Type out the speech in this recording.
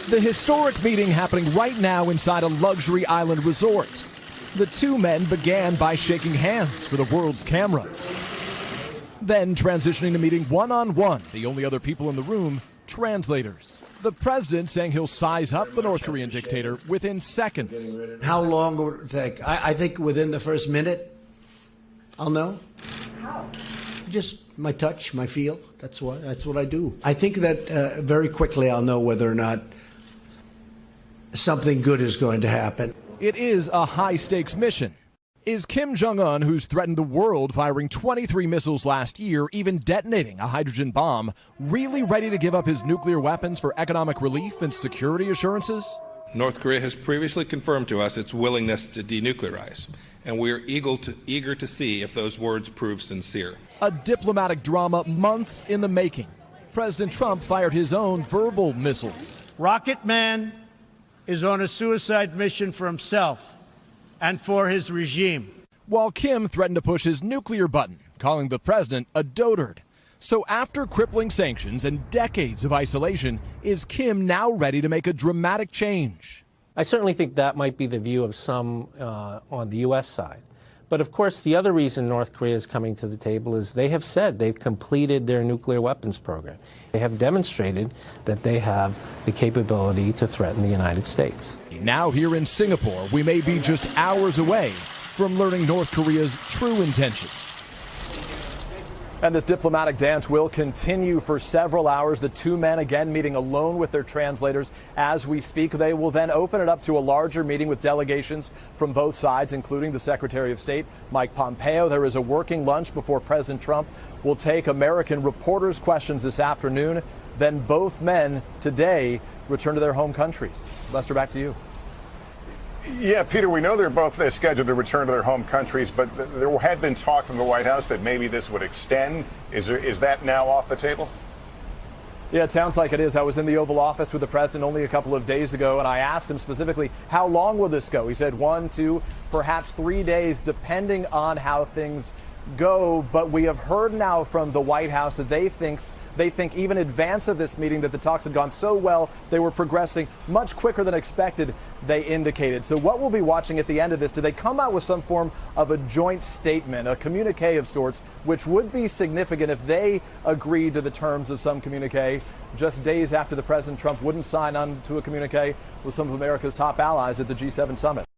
The historic meeting happening right now inside a luxury island resort. The two men began by shaking hands for the world's cameras. Then transitioning to meeting one-on-one, the only other people in the room, translators. The president saying he'll size up the North Korean dictator within seconds. How long will it take? I think within the first minute, I'll know. How? Just my touch, my feel. That's what I do. I think that very quickly I'll know whether or not something good is going to happen. It is a high-stakes mission. Is Kim Jong Un, who's threatened the world firing 23 missiles last year, even detonating a hydrogen bomb, really ready to give up his nuclear weapons for economic relief and security assurances? North Korea has previously confirmed to us its willingness to denuclearize, and we are eager to see if those words prove sincere. A diplomatic drama months in the making. President Trump fired his own verbal missiles. Rocket Man is on a suicide mission for himself and for his regime. While Kim threatened to push his nuclear button, calling the president a dotard. So after crippling sanctions and decades of isolation, is Kim now ready to make a dramatic change? I certainly think that might be the view of some on the U.S. side. But of course, the other reason North Korea is coming to the table is they have said they've completed their nuclear weapons program. They have demonstrated that they have the capability to threaten the United States. Now here in Singapore, we may be just hours away from learning North Korea's true intentions. And this diplomatic dance will continue for several hours. The two men again meeting alone with their translators as we speak. They will then open it up to a larger meeting with delegations from both sides, including the Secretary of State, Mike Pompeo. There is a working lunch before President Trump will take American reporters' questions this afternoon. Then both men today return to their home countries. Lester, back to you. Yeah, Peter, we know they're both scheduled to return to their home countries, but there had been talk from the White House that maybe this would extend. Is that now off the table? Yeah, it sounds like it is. I was in the Oval Office with the president only a couple of days ago, and I asked him specifically, how long will this go? He said 1, 2, perhaps 3 days, depending on how things go. But we have heard now from the White House that they think even in advance of this meeting that the talks had gone so well, they were progressing much quicker than expected, they indicated. So what we'll be watching at the end of this, do they come out with some form of a joint statement, a communique of sorts, which would be significant if they agreed to the terms of some communique just days after the President Trump wouldn't sign on to a communique with some of America's top allies at the G7 summit?